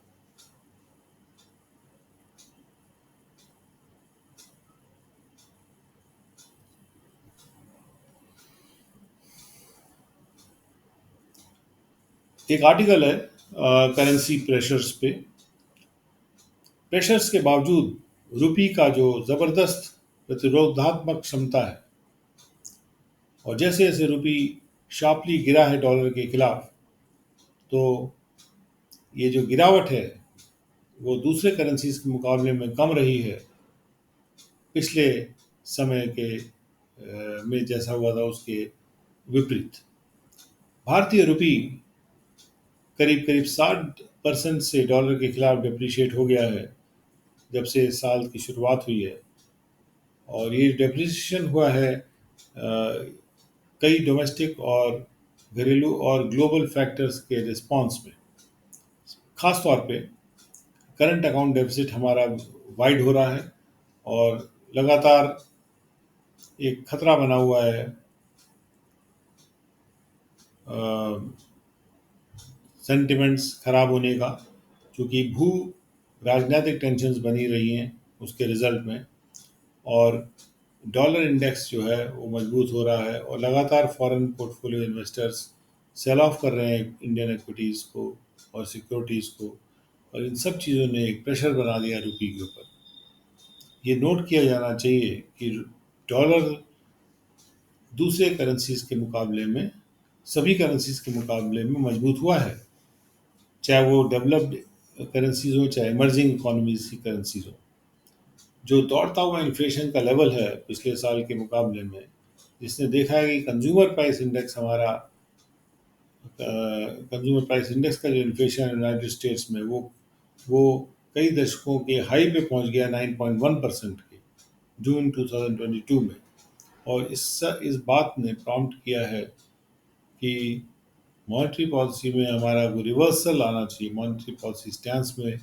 एक आर्टिकल है करेंसी प्रेशर्स पे। प्रेशर्स के बावजूद रुपी का जो ज़बरदस्त प्रतिरोधात्मक क्षमता है, और जैसे जैसे रुपी शार्पली गिरा है डॉलर के खिलाफ, तो ये जो गिरावट है वो दूसरे करेंसीज के मुकाबले में कम रही है पिछले समय के में जैसा हुआ था उसके विपरीत। भारतीय रुपी करीब करीब 60% से डॉलर के खिलाफ डिप्रिशिएट हो गया है जब से साल की शुरुआत हुई है। और ये डिप्रिसिएशन हुआ है कई डोमेस्टिक और घरेलू और ग्लोबल फैक्टर्स के रिस्पांस में। खास तौर पे करंट अकाउंट डेफिसिट हमारा वाइड हो रहा है और लगातार एक खतरा बना हुआ है सेंटिमेंट्स खराब होने का, क्योंकि भू राजनीतिक टेंशन्स बनी रही हैं उसके रिजल्ट में। और डॉलर इंडेक्स जो है वो मजबूत हो रहा है और लगातार foreign portfolio investors sell off कर रहे हैं इंडियन इक्विटीज़ को और सिक्योरिटीज़ को, और इन सब चीज़ों ने एक प्रेशर बना दिया रुपये के ऊपर। ये नोट किया जाना चाहिए कि डॉलर दूसरे करेंसीज के मुकाबले में, सभी करेंसीज के मुकाबले में मजबूत हुआ है, चाहे वो डेवलप्ड करेंसीज हो चाहे इमर्जिंग इकोनॉमीज की करेंसीज हो। जो दौड़ता हुआ इन्फ्लेशन का लेवल है पिछले साल के मुकाबले में, जिसने देखा है कि कंज्यूमर प्राइस इंडेक्स हमारा, कंज्यूमर प्राइस इंडेक्स का जो इन्फ्लेशन है यूनाइटेड स्टेट्स में वो कई दशकों के हाई पे पहुंच गया 9.1% के जून 2022 में। और इस बात ने प्रॉम्प्ट किया है कि मॉनेटरी पॉलिसी में हमारा वो रिवर्सल आना चाहिए, मॉनेटरी पॉलिसी स्टैंस में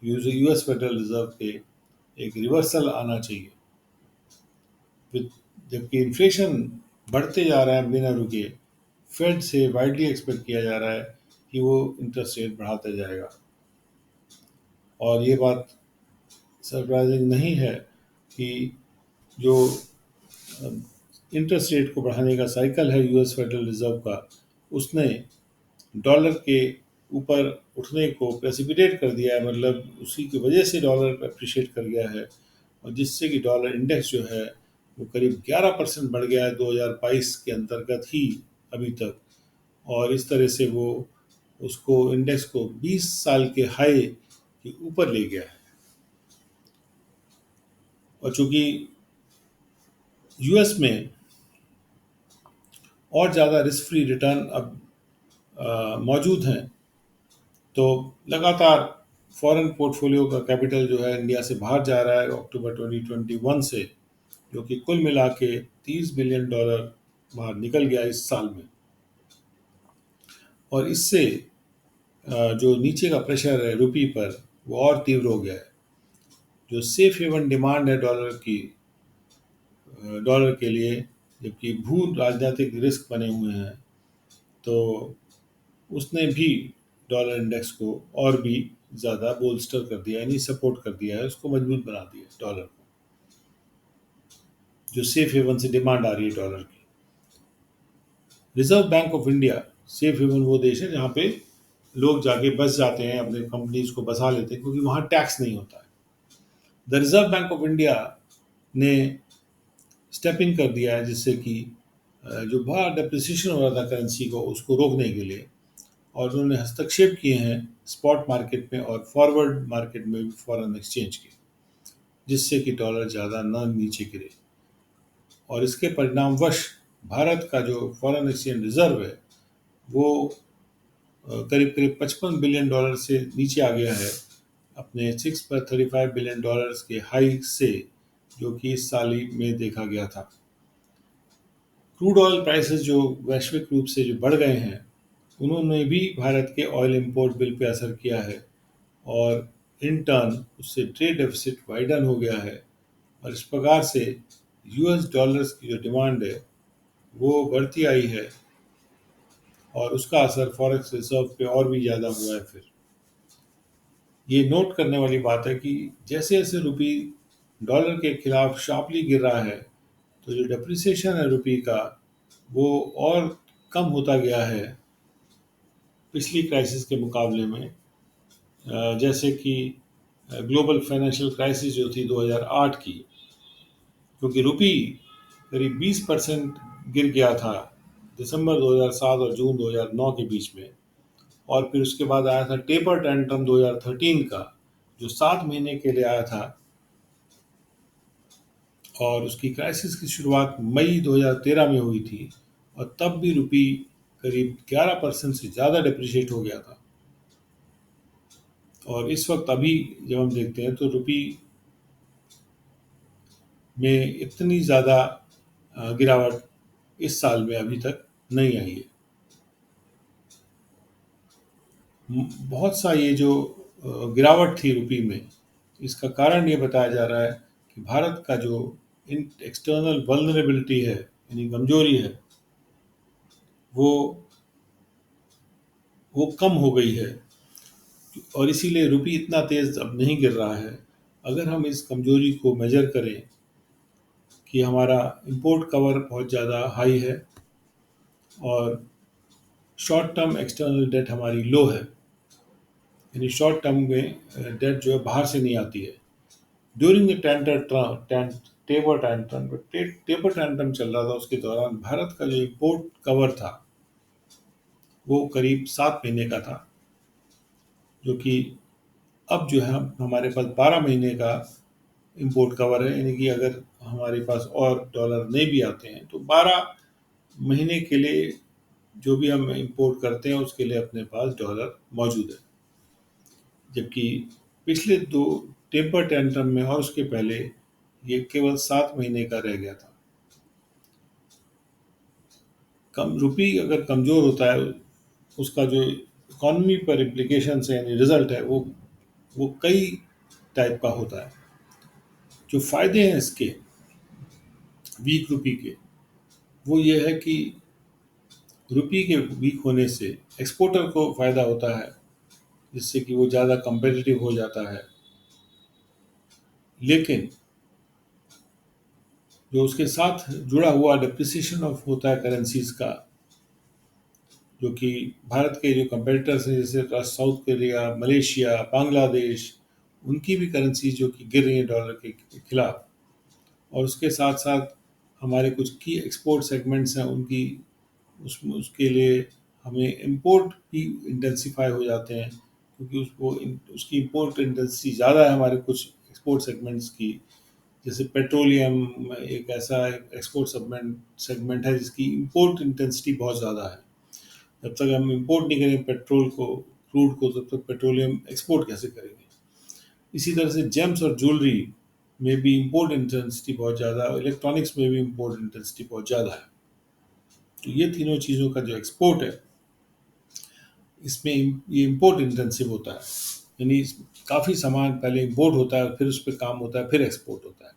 यूएस फेडरल रिजर्व के एक रिवर्सल आना चाहिए। जबकि इन्फ्लेशन बढ़ते जा रहा है बिना रुके, फेड से वाइडली एक्सपेक्ट किया जा रहा है कि वो इंटरेस्ट रेट बढ़ाता जाएगा। और ये बात सरप्राइजिंग नहीं है कि जो इंटरेस्ट रेट को बढ़ाने का साइकिल है यूएस फेडरल रिजर्व का, उसने डॉलर के ऊपर उठने को प्रेसिपिटेट कर दिया है, मतलब उसी की वजह से डॉलर अप्रिशिएट कर गया है, और जिससे कि डॉलर इंडेक्स जो है वो करीब 11% बढ़ गया है 2022 के अंतर्गत ही अभी तक। और इस तरह से वो उसको इंडेक्स को 20 साल के हाई के ऊपर ले गया है। और चूंकि यूएस में और ज़्यादा रिस्क फ्री रिटर्न अब मौजूद हैं, तो लगातार फॉरेन पोर्टफोलियो का कैपिटल जो है इंडिया से बाहर जा रहा है अक्टूबर 2021 से, जो कि कुल मिला के $30 बिलियन बाहर निकल गया इस साल में। और इससे जो नीचे का प्रेशर है रुपी पर वो और तीव्र हो गया है। जो सेफ हेवन डिमांड है डॉलर के लिए, जबकि भू राजनीतिक रिस्क बने हुए हैं, तो उसने भी डॉलर इंडेक्स को और भी ज़्यादा बोल्स्टर कर दिया, यानी सपोर्ट कर दिया है, उसको मजबूत बना दिया डॉलर को। जो सेफ हेवन से डिमांड आ रही है डॉलर की। Reserve Bank of India, safe haven वो देश है जहाँ पे लोग जाके बस जाते हैं, अपने कंपनीज को बसा लेते हैं, क्योंकि वहाँ टैक्स नहीं होता है। The reserve Bank of India ने स्टेप इन कर दिया है, जिससे कि जो बाहर डिप्रिसिएशन हो रहा था करेंसी को, उसको रोकने के लिए। और उन्होंने हस्तक्षेप किए हैं स्पॉट मार्केट में और फॉरवर्ड मार्केट में भी फॉरेन एक्सचेंज के, जिससे कि डॉलर ज़्यादा न नीचे गिरे। और इसके परिणामवश भारत का जो फॉरेन एक्सचेंज रिजर्व है वो करीब करीब $55 बिलियन से नीचे आ गया है, अपने $635 बिलियन के हाई से, जो कि इस साल ही में देखा गया था। क्रूड ऑयल प्राइसेस जो वैश्विक रूप से जो बढ़ गए हैं, उन्होंने भी भारत के ऑयल इंपोर्ट बिल पे असर किया है, और इन टर्न उससे ट्रेड डेफिसिट वाइडन हो गया है। और इस प्रकार से यूएस डॉलर्स की जो डिमांड है वो बढ़ती आई है, और उसका असर फॉरेक्स रिजर्व पे और भी ज़्यादा हुआ है। फिर ये नोट करने वाली बात है कि जैसे जैसे रुपी डॉलर के खिलाफ शार्पली गिर रहा है, तो जो डेप्रिसिएशन है रुपी का वो और कम होता गया है पिछली क्राइसिस के मुकाबले में। जैसे कि ग्लोबल फाइनेंशियल क्राइसिस जो थी 2008 की, क्योंकि रुपी करीब 20% गिर गया था दिसंबर 2007 और जून 2009 के बीच में। और फिर उसके बाद आया था टेपर टेंट्रम 2013 का, जो 7 महीने के लिए आया था, और उसकी क्राइसिस की शुरुआत मई 2013 में हुई थी, और तब भी रुपी करीब 11% से ज़्यादा डिप्रिशिएट हो गया था। और इस वक्त अभी जब हम देखते हैं तो रुपी में इतनी ज़्यादा गिरावट इस साल में अभी तक नहीं आई है। बहुत सा ये जो गिरावट थी रुपी में, इसका कारण ये बताया जा रहा है कि भारत का जो एक्सटर्नल वल्नरेबिलिटी है, यानी कमजोरी है, वो वो कम हो गई है, और इसीलिए रुपी इतना तेज़ अब नहीं गिर रहा है। अगर हम इस कमजोरी को मेजर करें कि हमारा इंपोर्ट कवर बहुत ज़्यादा हाई है और शॉर्ट टर्म एक्सटर्नल डेट हमारी लो है, यानी शॉर्ट टर्म में डेट जो है बाहर से नहीं आती है। ड्यूरिंग द टेपर टैंट्रम चल रहा था, उसके दौरान भारत का जो इंपोर्ट कवर था वो करीब 7 महीने का था, जो कि अब जो है हमारे पास 12 महीने का इंपोर्ट कवर है, यानी कि अगर हमारे पास और डॉलर नहीं भी आते हैं तो 12 महीने के लिए जो भी हम इंपोर्ट करते हैं उसके लिए अपने पास डॉलर मौजूद है। जबकि पिछले दो टेपर टेंट्रम में और उसके पहले ये केवल 7 महीने का रह गया था। कम रुपी अगर कमज़ोर होता है, उसका जो इकॉनमी पर इम्प्लीकेशंस है, यानी रिजल्ट है, वो कई टाइप का होता है। जो फ़ायदे हैं इसके वीक रुपी के, वो ये है कि रुपी के वीक होने से एक्सपोर्टर को फ़ायदा होता है, जिससे कि वो ज़्यादा कंपेटिटिव हो जाता है। लेकिन जो उसके साथ जुड़ा हुआ डिप्रिसिएशन ऑफ होता है करेंसीज का, जो कि भारत के जो कंपेटिटर्स हैं जैसे साउथ कोरिया, मलेशिया, बांग्लादेश, उनकी भी करेंसी जो कि गिर रही है डॉलर के खिलाफ, और उसके साथ साथ हमारे कुछ की एक्सपोर्ट सेगमेंट्स हैं उनकी, उसके लिए हमें इंपोर्ट भी इंटेंसिफाई हो जाते हैं, क्योंकि उसकी इंपोर्ट इंटेंसिटी ज़्यादा है हमारे कुछ एक्सपोर्ट सेगमेंट्स की। जैसे पेट्रोलियम एक ऐसा एक्सपोर्ट सेगमेंट है जिसकी इंपोर्ट इंटेंसिटी बहुत ज़्यादा है। जब तक हम इंपोर्ट नहीं करेंगे पेट्रोल को, क्रूड को, तब तक पेट्रोलियम एक्सपोर्ट कैसे करेंगे। इसी तरह से जेम्स और ज्वेलरी में भी इंपोर्ट इंटेंसिटी बहुत ज़्यादा है, इलेक्ट्रॉनिक्स में भी इंपोर्ट इंटेंसिटी बहुत ज़्यादा है। तो ये तीनों चीज़ों का जो एक्सपोर्ट है, इसमें ये इंपोर्ट इंटेंसिव होता है, यानी काफ़ी सामान पहले इंपोर्ट होता है, फिर उस पर काम होता है, फिर एक्सपोर्ट होता है।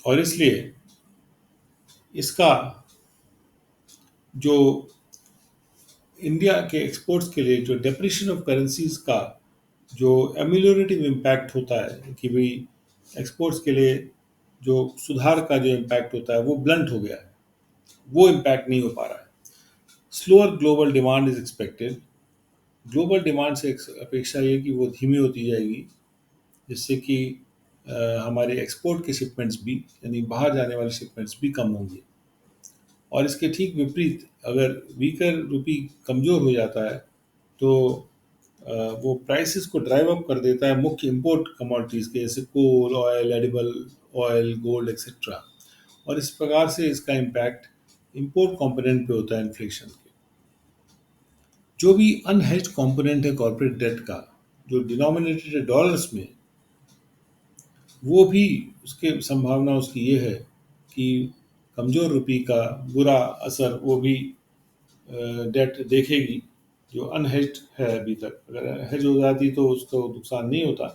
और इसलिए इसका जो इंडिया के एक्सपोर्ट्स के लिए जो डेप्रिशिएशन ऑफ करेंसीज का जो एमिलियोरेटिव इम्पैक्ट होता है, कि भाई एक्सपोर्ट्स के लिए जो सुधार का जो इम्पैक्ट होता है वो ब्लंट हो गया है, वो इम्पैक्ट नहीं हो पा रहा है। Slower global demand is expected. Global demand से अपेक्षा ये कि वो धीमी होती जाएगी, जिससे कि हमारे एक्सपोर्ट के शिपमेंट्स भी, यानी बाहर जाने वाले शिपमेंट्स भी कम होंगे। और इसके ठीक विपरीत अगर वीकर रुपी कमज़ोर हो जाता है तो वो प्राइसेस को ड्राइव अप कर देता है मुख्य इंपोर्ट कमोडिटीज़ के, जैसे coal, oil, edible oil, gold etcetera. और इस प्रकार से इसका इम्पैक्ट इंपोर्ट कंपोनेंट पे होता है इन्फ्लेशन के। जो भी अनहेज्ड कंपोनेंट है कॉर्पोरेट डेट का, जो डिनोमिनेटेड है डॉलर्स में, वो भी उसके संभावना उसकी ये है कि कमज़ोर रुपी का बुरा असर वो भी डेट देखेगी जो अनहेज्ड है अभी तक। अगर हेज हो जाती तो उसको नुकसान नहीं होता,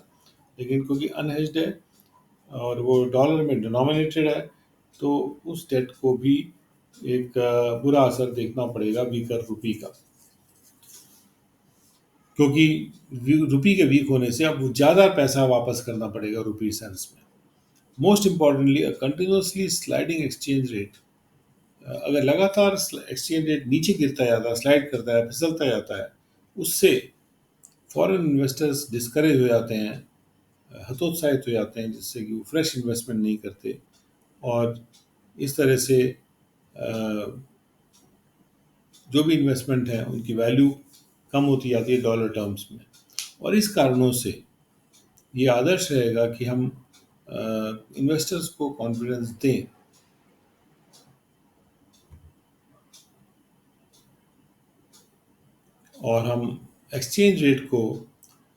लेकिन क्योंकि अनहेज्ड है और वो डॉलर में डिनोमिनेटेड है, तो उस डेट को भी एक बुरा असर देखना पड़ेगा वीकर रुपी का, क्योंकि रुपी के वीक होने से अब ज़्यादा पैसा वापस करना पड़ेगा रुपी सेंस में। Most importantly continuously sliding exchange rate, अगर लगातार एक्सचेंज रेट नीचे गिरता जाता है, स्लाइड करता है, फिसलता जाता है, उससे फॉरेन इन्वेस्टर्स डिस्करेज हो जाते हैं, हतोत्साहित हो जाते हैं, जिससे कि वो फ्रेश इन्वेस्टमेंट नहीं करते, और इस तरह से जो भी इन्वेस्टमेंट है उनकी वैल्यू कम होती जाती है डॉलर टर्म्स में। और इस कारणों से ये आदर्श रहेगा कि हम इन्वेस्टर्स को कॉन्फिडेंस दें और हम एक्सचेंज रेट को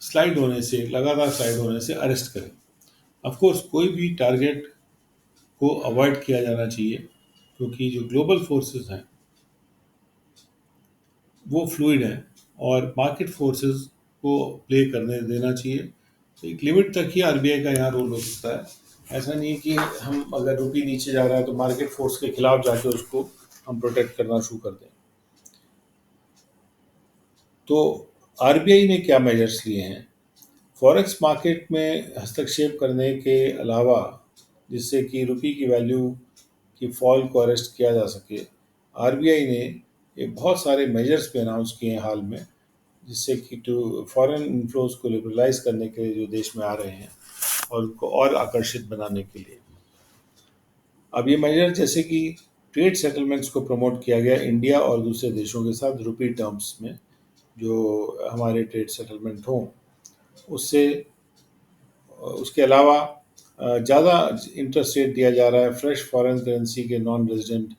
लगातार स्लाइड होने से अरेस्ट करें। ऑफ कोर्स कोई भी टारगेट को अवॉइड किया जाना चाहिए, क्योंकि जो ग्लोबल फोर्सेस हैं वो फ्लूइड हैं और मार्केट फोर्सेस को प्ले करने देना चाहिए। तो एक लिमिट तक ही आरबीआई का यहाँ रोल हो सकता है। ऐसा नहीं है कि हम अगर रुपये नीचे जा रहा है तो मार्केट फोर्स के खिलाफ जाके उसको हम प्रोटेक्ट करना शुरू कर दें। तो आरबीआई ने क्या मेजर्स लिए हैं? फॉरेक्स मार्केट में हस्तक्षेप करने के अलावा, जिससे कि रुपये की वैल्यू की फॉल को अरेस्ट किया जा सके, आरबीआई ने एक बहुत सारे मेजर्स भी अनाउंस किए हैं हाल में, जिससे कि टू फॉरेन इन्फ्लोज को लिबरलाइज करने के लिए जो देश में आ रहे हैं और उनको और आकर्षित बनाने के लिए। अब ये मेजर जैसे कि ट्रेड सेटलमेंट्स को प्रमोट किया गया इंडिया और दूसरे देशों के साथ रुपी टर्म्स में, जो हमारे ट्रेड सेटलमेंट हों उससे। उसके अलावा ज़्यादा इंटरेस्ट रेट दिया जा रहा है फ्रेश फॉरेन करेंसी के नॉन रेजिडेंट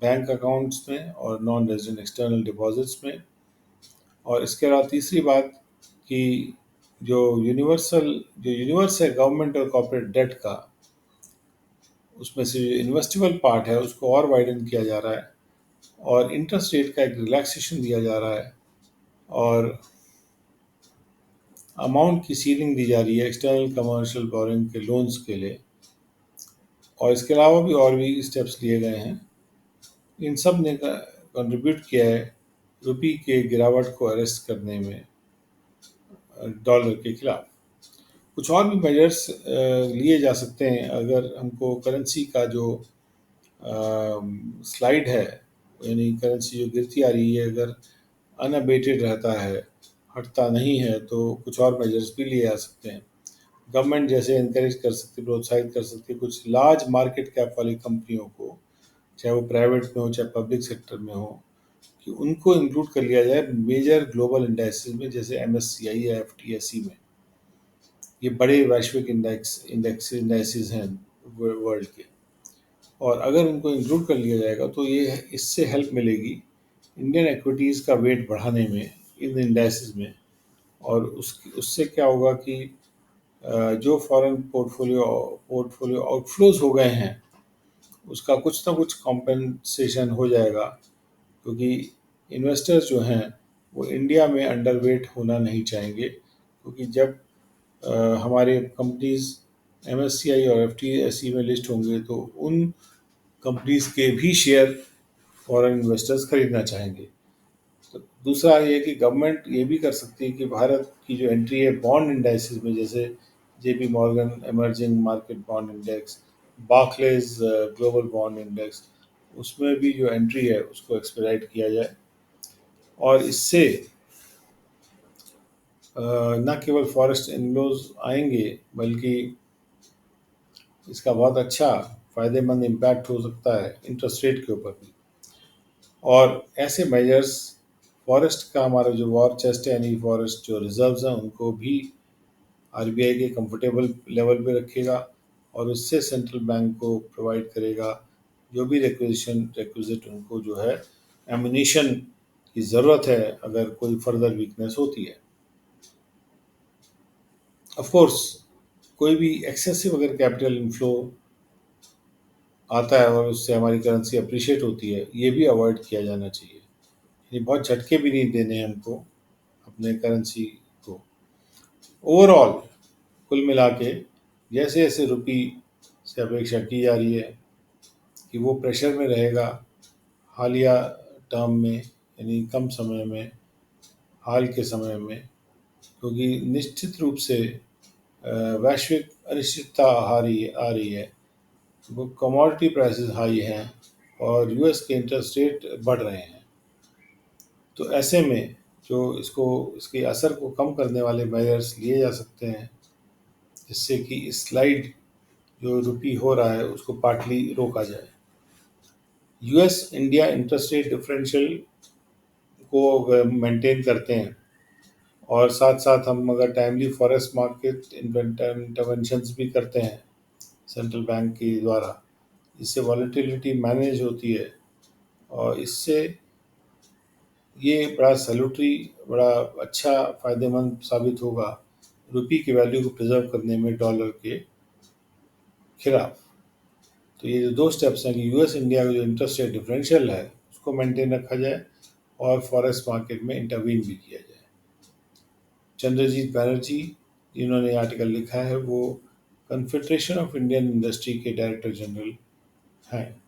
बैंक अकाउंट्स में और नॉन रेजिडेंट एक्सटर्नल डिपॉजिट्स में। और इसके अलावा तीसरी बात कि जो यूनिवर्स है गवर्नमेंट और कॉर्पोरेट डेट का, उसमें से जो इन्वेस्टेबल पार्ट है उसको और वाइडन किया जा रहा है और इंटरेस्ट रेट का एक रिलैक्सेशन दिया जा रहा है और अमाउंट की सीलिंग दी जा रही है एक्सटर्नल कमर्शियल बोरिंग के लोन्स के लिए। और इसके अलावा भी और भी स्टेप्स लिए गए हैं। इन सब ने कंट्रीब्यूट किया है रुपये के गिरावट को अरेस्ट करने में डॉलर के खिलाफ। कुछ और भी मेजर्स लिए जा सकते हैं अगर हमको करेंसी का जो स्लाइड है, यानी करेंसी जो गिरती आ रही है, अगर अनअबेटेड रहता है, हटता नहीं है, तो कुछ और मेजर्स भी लिए जा सकते हैं। गवर्नमेंट जैसे इनकरेज कर सकती, प्रोत्साहित कर सकती है कुछ लार्ज मार्केट कैप वाली कंपनियों को, चाहे वो प्राइवेट में हो चाहे पब्लिक सेक्टर में हो, कि उनको इंक्लूड कर लिया जाए मेजर ग्लोबल इंडेक्सेस में, जैसे एमएससीआई या एफटीएसई में। ये बड़े वैश्विक इंडेक्सेस हैं वर्ल्ड के, और अगर उनको इंक्लूड कर लिया जाएगा तो ये इससे हेल्प मिलेगी इंडियन एक्विटीज़ का वेट बढ़ाने में इन इंडेक्सेस में। और उससे क्या होगा कि जो फॉरेन पोर्टफोलियो आउटफ्लोज हो गए हैं उसका कुछ ना कुछ कॉम्पेंसेशन हो जाएगा, क्योंकि इन्वेस्टर्स जो हैं वो इंडिया में अंडरवेट होना नहीं चाहेंगे। क्योंकि जब हमारे कंपनीज एमएससीआई और एफटीएसई में लिस्ट होंगे तो उन कंपनीज के भी शेयर फॉरेन इन्वेस्टर्स खरीदना चाहेंगे। तो दूसरा ये कि गवर्नमेंट ये भी कर सकती है कि भारत की जो एंट्री है बॉन्ड इंडेक्सेस में, जैसे JP Morgan emerging market bond index, Barclays global bond index, उसमें भी जो एंट्री है उसको एक्सपेडाइट किया जाए। और इससे न केवल फॉरेस्ट इनफ्लोज आएंगे, बल्कि इसका बहुत अच्छा फ़ायदेमंद इम्पैक्ट हो सकता है इंटरेस्ट रेट के ऊपर भी। और ऐसे मेजर्स फॉरेस्ट का हमारा जो वॉर चेस्ट है, यानी फॉरेस्ट जो रिजर्व्स हैं, उनको भी आरबीआई के कंफर्टेबल लेवल पे रखेगा और उससे सेंट्रल बैंक को प्रोवाइड करेगा जो भी रिक्विजिट उनको जो है एमुनिशन की ज़रूरत है अगर कोई फर्दर वीकनेस होती है। ऑफ कोर्स कोई भी एक्सेसिव अगर कैपिटल इनफ्लो आता है और उससे हमारी करेंसी अप्रिशिएट होती है, ये भी अवॉइड किया जाना चाहिए। ये बहुत झटके भी नहीं देने हैं हमको अपने करेंसी को। ओवरऑल कुल मिला के जैसे जैसे रुपी से अपेक्षा की जा रही है कि वो प्रेशर में रहेगा हालिया टर्म में, यानी कम समय में, हाल के समय में, क्योंकि निश्चित रूप से वैश्विक अनिश्चितता आ रही है। वो कमोडिटी प्राइसेस हाई हैं और यूएस के इंटरेस्ट रेट बढ़ रहे हैं। तो ऐसे में जो इसके असर को कम करने वाले मेजर्स लिए जा सकते हैं, जिससे कि इस स्लाइड जो रुपी हो रहा है उसको पार्टली रोका जाए। US India interest rate differential को मेंटेन करते हैं, और साथ साथ हम अगर टाइमली फॉरेस्ट मार्केट इंटरवेंशंस भी करते हैं सेंट्रल बैंक के द्वारा, इससे वॉलेटिलिटी मैनेज होती है, और इससे ये बड़ा सैल्यूटरी, बड़ा अच्छा फ़ायदेमंद साबित होगा रुपये की वैल्यू को प्रिजर्व करने में डॉलर के खिलाफ। तो ये जो दो स्टेप्स हैं कि यूएस इंडिया का जो इंटरेस्ट रेट डिफरेंशियल है उसको मेंटेन रखा जाए और फॉरेस्ट मार्केट में इंटरवीन भी किया जाए। चंद्रजीत बैनर्जी जिन्होंने आर्टिकल लिखा है वो कन्फेडरेशन ऑफ इंडियन इंडस्ट्री के डायरेक्टर जनरल हैं।